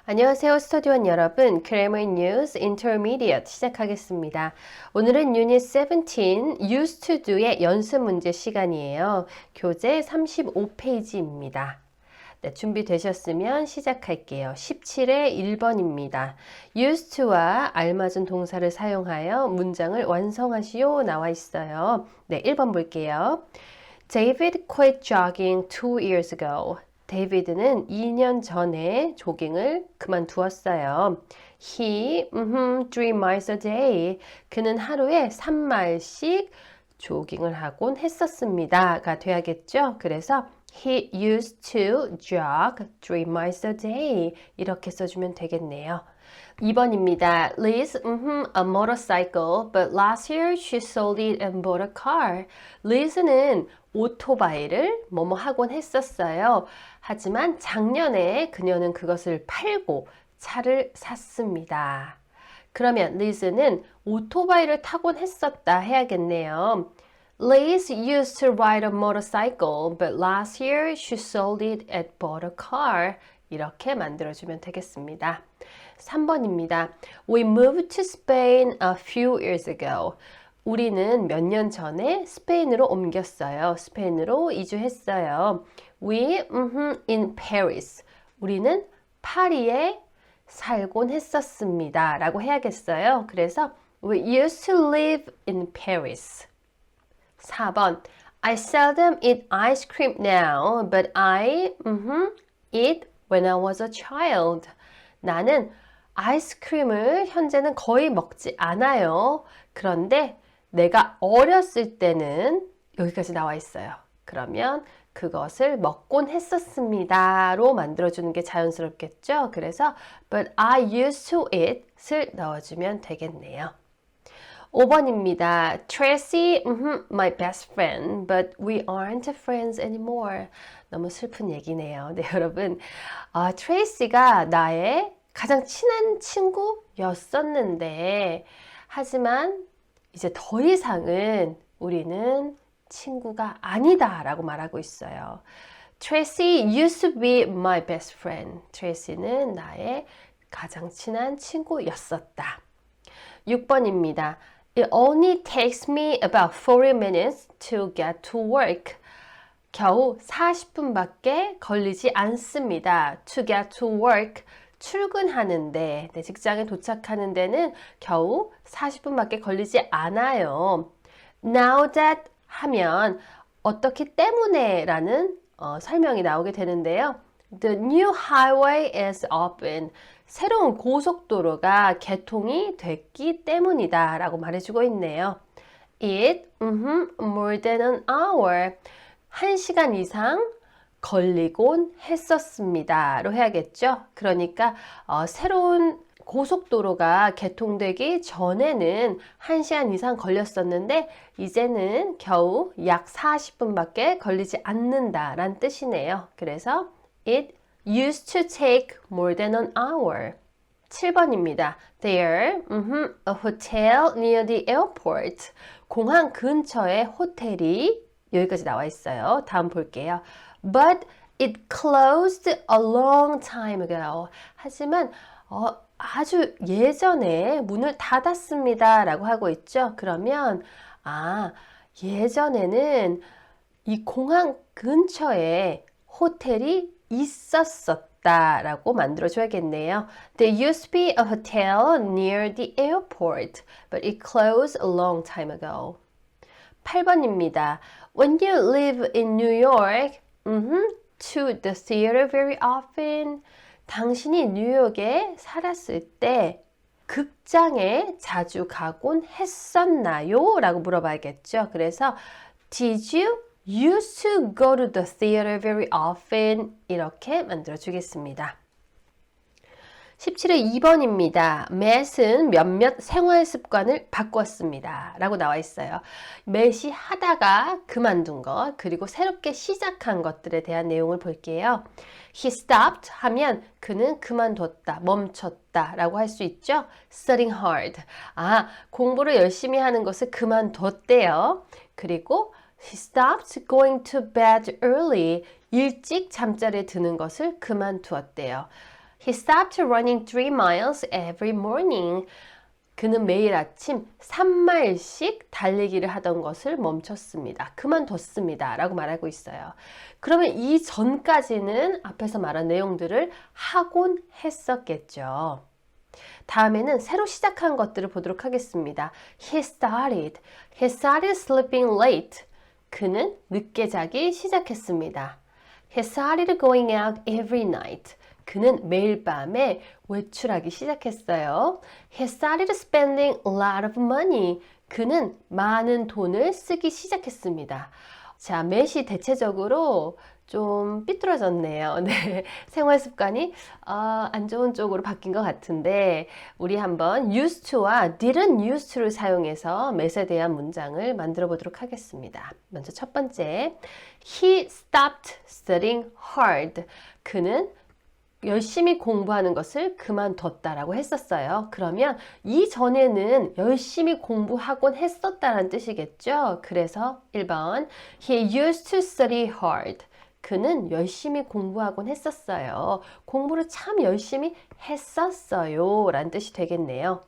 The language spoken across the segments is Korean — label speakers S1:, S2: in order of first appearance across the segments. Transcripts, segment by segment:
S1: 안녕하세요, 스터디원 여러분. Grammar News Intermediate 시작하겠습니다. 오늘은 Unit 17 Used to Do의 연습 문제 시간이에요. 교재 35페이지입니다. 네, 준비되셨으면 시작할게요. 17의 1번입니다. used to와 알맞은 동사를 사용하여 문장을 완성하시오 나와 있어요. 네, 1번 볼게요. David quit jogging 2 years ago. 데이비드는 2년 전에 조깅을 그만두었어요. He 3 miles a day. 그는 하루에 3마일씩 조깅을 하곤 했었습니다가 돼야겠죠. 그래서 He used to jog 3 miles a day. 이렇게 써주면 되겠네요. 2번입니다. Liz, a motorcycle, but last year she sold it and bought a car. Liz는 오토바이를 뭐뭐 하곤 했었어요. 하지만 작년에 그녀는 그것을 팔고 차를 샀습니다. 그러면 Liz는 오토바이를 타곤 했었다 해야겠네요. Liz used to ride a motorcycle, but last year she sold it and bought a car. 이렇게 만들어주면 되겠습니다. 3번입니다. We moved to Spain a few years ago. 우리는 몇 년 전에 스페인으로 옮겼어요. 스페인으로 이주했어요. We in Paris. 우리는 파리에 살곤 했었습니다. 라고 해야겠어요. 그래서 We used to live in Paris. 4번. I seldom eat ice cream now, but I eat when I was a child. 나는 아이스크림을 현재는 거의 먹지 않아요. 그런데 내가 어렸을 때는 여기까지 나와 있어요. 그러면 그것을 먹곤 했었습니다로 만들어주는 게 자연스럽겠죠. 그래서 But I used to eat을 넣어주면 되겠네요. 5번입니다. Tracy, my best friend, but we aren't friends anymore. 너무 슬픈 얘기네요. 네, 여러분. 트레이시가 나의 가장 친한 친구였었는데, 하지만 이제 더 이상은 우리는 친구가 아니다 라고 말하고 있어요. Tracy used to be my best friend. 트레이시는 나의 가장 친한 친구였었다. 6번입니다. It only takes me about 40 minutes to get to work. 겨우 40분밖에 걸리지 않습니다. To get to work. 출근하는데, 내 직장에 도착하는 데는 겨우 40분밖에 걸리지 않아요. Now that 하면 어떻기 때문에 라는 설명이 나오게 되는데요. The new highway is open. 새로운 고속도로가 개통이 됐기 때문이다 라고 말해주고 있네요. It more than an hour. 1시간 이상 걸리곤 했었습니다. 로 해야겠죠. 그러니까 새로운 고속도로가 개통되기 전에는 1시간 이상 걸렸었는데 이제는 겨우 약 40분밖에 걸리지 않는다라는 뜻이네요. 그래서 It used to take more than an hour. 7번입니다. There, a hotel near the airport. 공항 근처에 호텔이 여기까지 나와 있어요. 다음 볼게요. But it closed a long time ago. 하지만 아주 예전에 문을 닫았습니다. 라고 하고 있죠. 그러면 예전에는 이 공항 근처에 호텔이 있었었다 라고 만들어줘야겠네요. There used to be a hotel near the airport, but it closed a long time ago. 8번입니다. When you live in New York, to the theater very often. 당신이 뉴욕에 살았을 때 극장에 자주 가곤 했었나요? 라고 물어봐야겠죠. 그래서 Did you used to go to the theater very often? 이렇게 만들어주겠습니다. 17의 2번입니다. Matt은 몇몇 생활 습관을 바꿨습니다. 라고 나와 있어요. Matt이 하다가 그만둔 것, 그리고 새롭게 시작한 것들에 대한 내용을 볼게요. He stopped 하면 그는 그만뒀다, 멈췄다 라고 할 수 있죠. Studying hard. 공부를 열심히 하는 것을 그만뒀대요. 그리고 He stopped going to bed early. 일찍 잠자리에 드는 것을 그만두었대요. He stopped running 3 miles every morning. 그는 매일 아침 3마일씩 달리기를 하던 것을 멈췄습니다. 그만뒀습니다. 라고 말하고 있어요. 그러면 이 전까지는 앞에서 말한 내용들을 하곤 했었겠죠. 다음에는 새로 시작한 것들을 보도록 하겠습니다. He started sleeping late. 그는 늦게 자기 시작했습니다. He started going out every night. 그는 매일 밤에 외출하기 시작했어요. He started spending a lot of money. 그는 많은 돈을 쓰기 시작했습니다. 자, 매시 대체적으로 좀 삐뚤어졌네요. 네, 생활 습관이 안 좋은 쪽으로 바뀐 것 같은데 우리 한번 used to와 didn't used to를 사용해서 매에 대한 문장을 만들어 보도록 하겠습니다. 먼저 첫 번째, He stopped studying hard. 그는 열심히 공부하는 것을 그만뒀다라고 했었어요. 그러면 이전에는 열심히 공부하곤 했었다는 뜻이겠죠. 그래서 1번 He used to study hard. 그는 열심히 공부하곤 했었어요. 공부를 참 열심히 했었어요 라는 뜻이 되겠네요.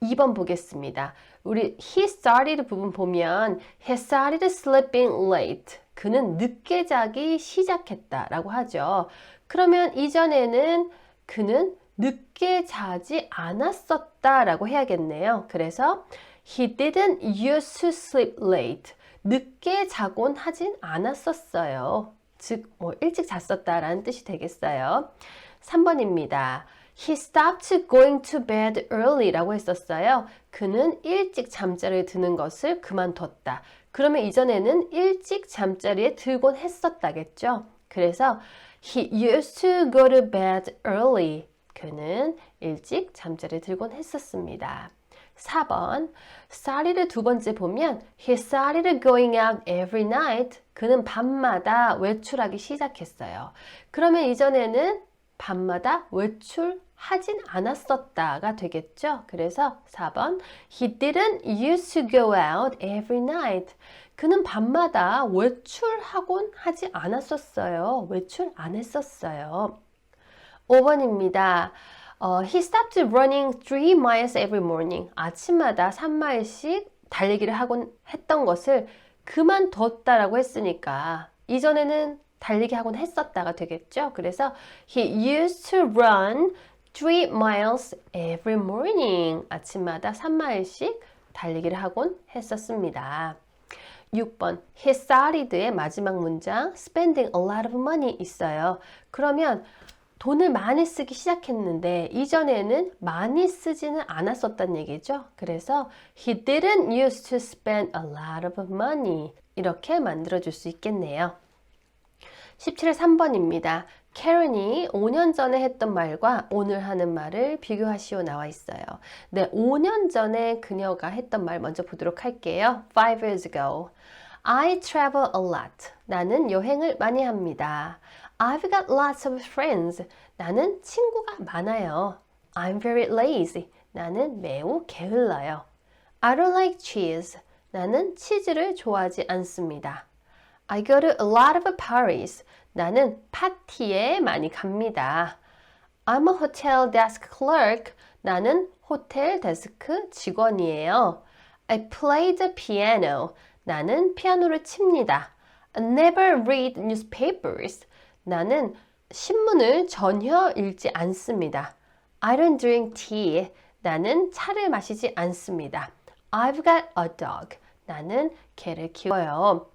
S1: 2번 보겠습니다. 우리 he started 부분 보면 he started sleeping late. 그는 늦게 자기 시작했다 라고 하죠. 그러면 이전에는 그는 늦게 자지 않았었다 라고 해야겠네요. 그래서 he didn't used to sleep late. 늦게 자곤 하진 않았었어요. 즉, 일찍 잤었다라는 뜻이 되겠어요. 3번입니다. He stopped going to bed early 라고 했었어요. 그는 일찍 잠자리에 드는 것을 그만뒀다. 그러면 이전에는 일찍 잠자리에 들곤 했었다겠죠. 그래서 He used to go to bed early. 그는 일찍 잠자리에 들곤 했었습니다. 4번, started 두 번째 보면 He started going out every night. 그는 밤마다 외출하기 시작했어요. 그러면 이전에는 밤마다 외출하진 않았었다가 되겠죠. 그래서 4번 He didn't used to go out every night. 그는 밤마다 외출하곤 하지 않았었어요. 외출 안 했었어요. 5번입니다. He stopped running 3 miles every morning. 아침마다 3마일씩 달리기를 하곤 했던 것을 그만뒀다라고 했으니까 이전에는 달리기 하곤 했었다가 되겠죠. 그래서 he used to run 3 miles every morning. 아침마다 3마일씩 달리기를 하곤 했었습니다. 6번 He started의 마지막 문장 spending a lot of money 있어요. 그러면 돈을 많이 쓰기 시작했는데 이전에는 많이 쓰지는 않았었단 얘기죠. 그래서 He didn't used to spend a lot of money. 이렇게 만들어줄 수 있겠네요. 17의 3번입니다. Karen이 5년 전에 했던 말과 오늘 하는 말을 비교하시오 나와 있어요. 네, 5년 전에 그녀가 했던 말 먼저 보도록 할게요. 5 years ago. I travel a lot. 나는 여행을 많이 합니다. I've got lots of friends. 나는 친구가 많아요. I'm very lazy. 나는 매우 게을러요. I don't like cheese. 나는 치즈를 좋아하지 않습니다. I go to a lot of parties. 나는 파티에 많이 갑니다. I'm a hotel desk clerk. 나는 호텔 데스크 직원이에요. I play the piano. 나는 피아노를 칩니다. I never read newspapers. 나는 신문을 전혀 읽지 않습니다. I don't drink tea. 나는 차를 마시지 않습니다. I've got a dog. 나는 개를 키워요.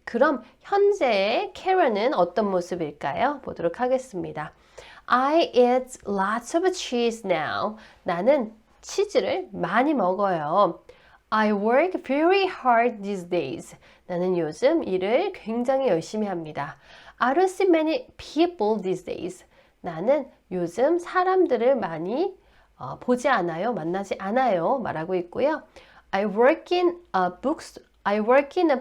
S1: 그럼 현재의 Karen은 어떤 모습일까요? 보도록 하겠습니다. I eat lots of cheese now. 나는 치즈를 많이 먹어요. I work very hard these days. 나는 요즘 일을 굉장히 열심히 합니다. I don't see many people these days. 나는 요즘 사람들을 많이 보지 않아요. 만나지 않아요. 말하고 있고요. I work in a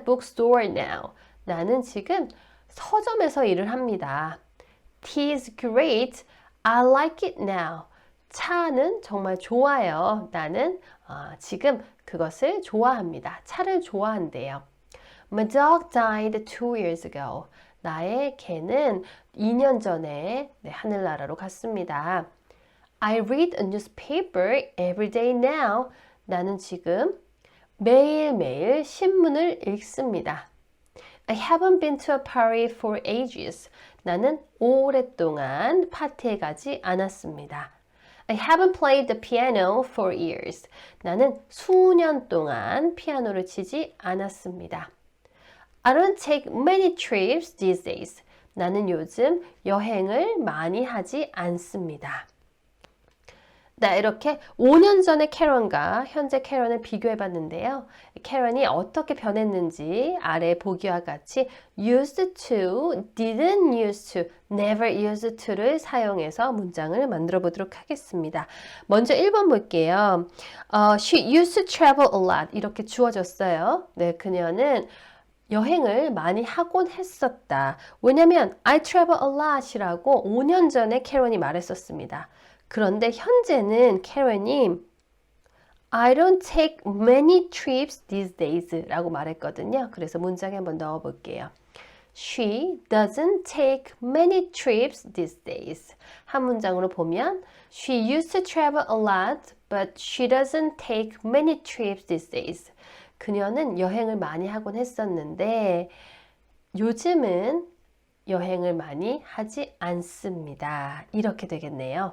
S1: bookstore now. 나는 지금 서점에서 일을 합니다. Tea is great. I like it now. 차는 정말 좋아요. 나는 지금 그것을 좋아합니다. 차를 좋아한대요. My dog died 2 years ago. 나의 개는 2년 전에 하늘나라로 갔습니다. I read a newspaper every day now. 나는 지금 매일매일 신문을 읽습니다. I haven't been to a party for ages. 나는 오랫동안 파티에 가지 않았습니다. I haven't played the piano for years. 나는 수년 동안 피아노를 치지 않았습니다. I don't take many trips these days. 나는 요즘 여행을 많이 하지 않습니다. 네, 이렇게 5년 전의 캐런과 현재 캐런을 비교해 봤는데요. 캐런이 어떻게 변했는지 아래 보기와 같이 used to, didn't use to, never used to를 사용해서 문장을 만들어 보도록 하겠습니다. 먼저 1번 볼게요. She used to travel a lot. 이렇게 주어졌어요. 네, 그녀는 여행을 많이 하곤 했었다. 왜냐면 I travel a lot이라고 5년 전에 캐런이 말했었습니다. 그런데 현재는 캐런이 I don't take many trips these days 라고 말했거든요. 그래서 문장에 한번 넣어 볼게요. She doesn't take many trips these days. 한 문장으로 보면 She used to travel a lot, but she doesn't take many trips these days. 그녀는 여행을 많이 하곤 했었는데 요즘은 여행을 많이 하지 않습니다. 이렇게 되겠네요.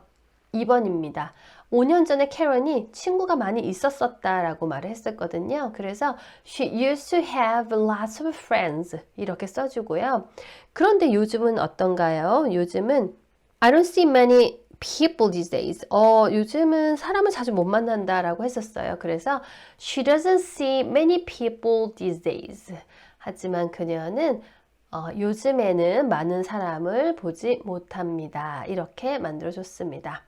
S1: 2번입니다. 5년 전에 캐런이 친구가 많이 있었었다라고 말을 했었거든요. 그래서 she used to have lots of friends 이렇게 써주고요. 그런데 요즘은 어떤가요? 요즘은 I don't see many people these days. 요즘은 사람을 자주 못 만난다라고 했었어요. 그래서 she doesn't see many people these days. 하지만 그녀는 요즘에는 많은 사람을 보지 못합니다. 이렇게 만들어줬습니다.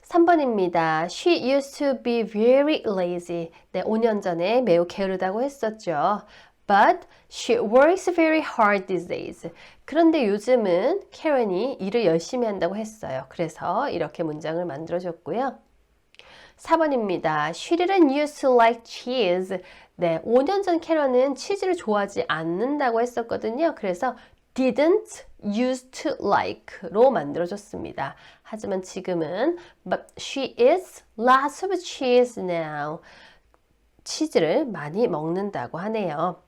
S1: 3번입니다. She used to be very lazy. 네, 5년 전에 매우 게으르다고 했었죠. But she works very hard these days. 그런데 요즘은 캐런이 일을 열심히 한다고 했어요. 그래서 이렇게 문장을 만들어줬고요. 4번입니다. She didn't used to like cheese. 네, 5년 전 캐런은 치즈를 좋아하지 않는다고 했었거든요. 그래서 didn't used to like로 만들어줬습니다. 하지만 지금은 but she eats lots of cheese now. 치즈를 많이 먹는다고 하네요.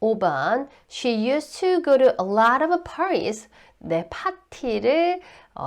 S1: 5번 She used to go to a lot of parties. 네, 파티를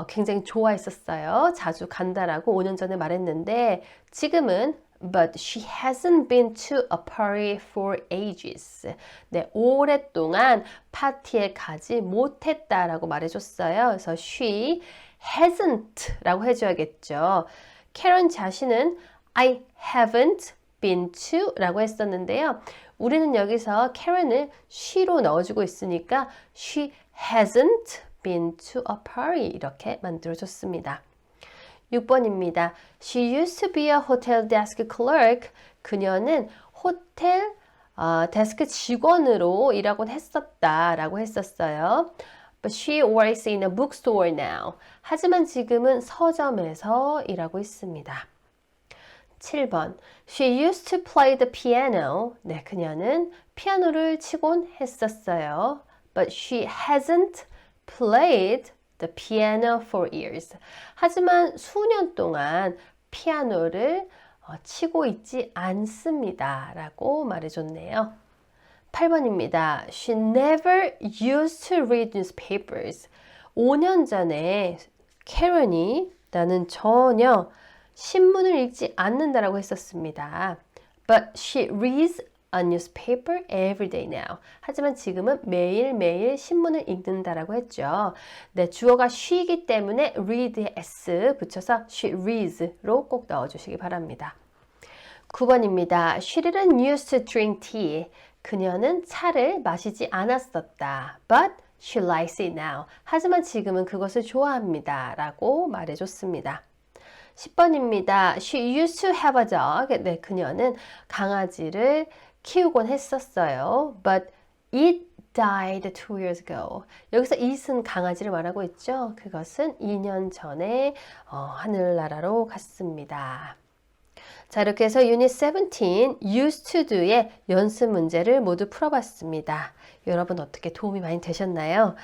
S1: 굉장히 좋아했었어요. 자주 간다라고 5년 전에 말했는데 지금은 But she hasn't been to a party for ages. 네, 오랫동안 파티에 가지 못했다라고 말해줬어요. 그래서 she hasn't 라고 해줘야겠죠. 캐런 자신은 I haven't been to 라고 했었는데요. 우리는 여기서 캐런을 she로 넣어주고 있으니까 she hasn't been to a party 이렇게 만들어줬습니다. 6번입니다. She used to be a hotel desk clerk. 그녀는 호텔 데스크 직원으로 일하곤 했었다라고 했었어요. But she works in a bookstore now. 하지만 지금은 서점에서 일하고 있습니다. 7번. She used to play the piano. 네, 그녀는 피아노를 치곤 했었어요. But she hasn't played the piano for years. 하지만 수년 동안 피아노를 치고 있지 않습니다. 라고 말해줬네요. 8번입니다. She never used to read newspapers. 5년 전에 캐런이 나는 전혀 신문을 읽지 않는다라고 했었습니다. But she reads a newspaper every day now. 하지만 지금은 매일매일 신문을 읽는다라고 했죠. 네, 주어가 she이기 때문에 read에 s 붙여서 she reads로 꼭 넣어주시기 바랍니다. 9번입니다. She didn't used to drink tea. 그녀는 차를 마시지 않았었다. But she likes it now. 하지만 지금은 그것을 좋아합니다. 라고 말해줬습니다. 10번입니다. She used to have a dog. 네, 그녀는 강아지를 키우곤 했었어요. But it died 2 years ago. 여기서 it은 강아지를 말하고 있죠. 그것은 2년 전에 하늘나라로 갔습니다. 자, 이렇게 해서 유닛 17 used to do의 연습 문제를 모두 풀어봤습니다. 여러분 어떻게 도움이 많이 되셨나요?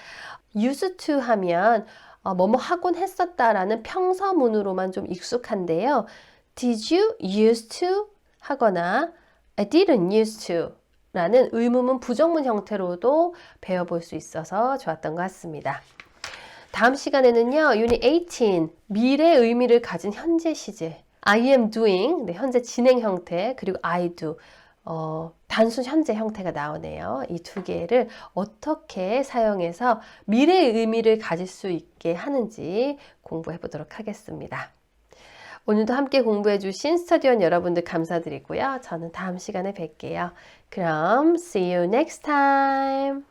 S1: used to 하면 뭐뭐 하곤 했었다라는 평서문으로만 좀 익숙한데요. Did you used to 하거나 I didn't used to 라는 의문문 부정문 형태로도 배워볼 수 있어서 좋았던 것 같습니다. 다음 시간에는요, 유닛 18, 미래 의미를 가진 현재 시제. I am doing, 네, 현재 진행 형태, 그리고 I do, 단순 현재 형태가 나오네요. 이 두 개를 어떻게 사용해서 미래의 의미를 가질 수 있게 하는지 공부해 보도록 하겠습니다. 오늘도 함께 공부해 주신 스터디원 여러분들 감사드리고요. 저는 다음 시간에 뵐게요. 그럼 see you next time.